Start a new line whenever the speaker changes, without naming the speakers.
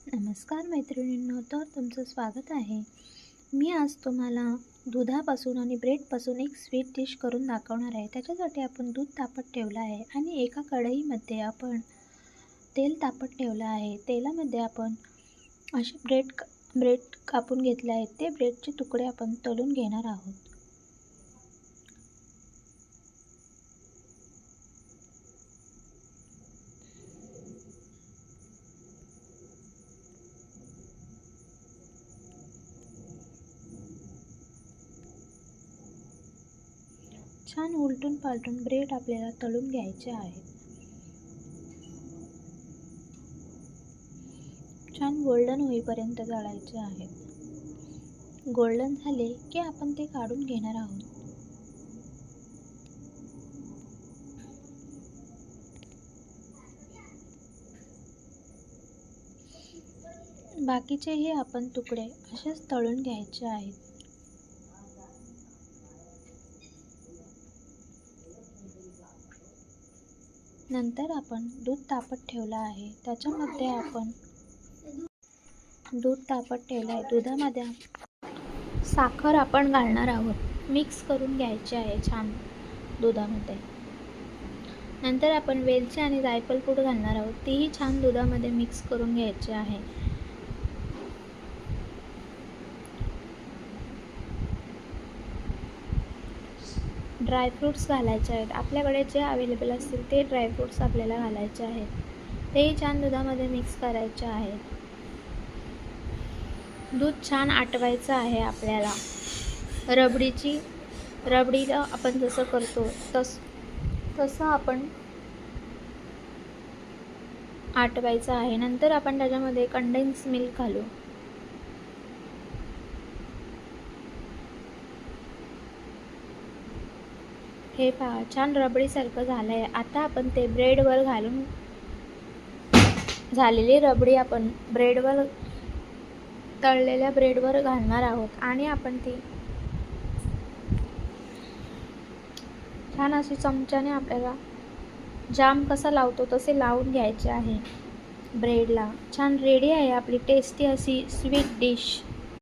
नमस्कार मैत्रिणींनो, तर तुमचं स्वागत आहे. मी आज तुम्हाला दुधापासून आणि ब्रेडपासून एक स्वीट डिश करून दाखवणार आहे. त्याच्यासाठी आपण दूध तापत ठेवलं आहे आणि एका कढईमध्ये आपण तेल तापत ठेवलं आहे. तेलामध्ये आपण असे ब्रेड कापून घेतले आहेत. ते ब्रेडचे तुकडे आपण तळून घेणार आहोत. छान उलटून पालटून ब्रेड आपल्याला तळून घ्यायचे आहेत. छान गोल्डन होईपर्यंत तळायचे आहेत. गोल्डन झाले की आपण ते काढून घेणार आहोत. बाकीचेही आपण तुकडे असेच तळून घ्यायचे आहेत. नंतर आपण दूध तापत ठेवलं आहे. त्याच्यामध्ये आपण दूध तापत ठेवलं आहे. दुधामध्ये साखर आपण घालणार आहोत. मिक्स करून घ्यायचे आहे छान दुधामध्ये. नंतर आपण वेलची आणि जायफळ पूड घालणार आहोत. तीही छान दुधामध्ये मिक्स करून घ्यायचे आहे. ड्रायफ्रूट्स घालायचे आहेत. आपल्याकडे जे अवेलेबल असतील ते ड्रायफ्रूट्स आपल्याला घालायचे आहेत. तेही छान दुधामध्ये मिक्स करायचे आहेत. दूध छान आटवायचं आहे आपल्याला. रबडीला आपण जसं करतो तसं आपण आटवायचं आहे. नंतर आपण त्याच्यामध्ये कंडेन्स मिल्क घालू. हे पहा, छान रबडीसारखं झालं आहे. आता आपण ते ब्रेडवर घालून झालेली रबडी आपण तळलेल्या ब्रेडवर घालणार आहोत आणि आपण ती छान अशी चमच्याने आपल्याला जाम कसा लावतो तसे लावून घ्यायचे आहे ब्रेडला. छान रेडी आहे आपली टेस्टी अशी स्वीट डिश.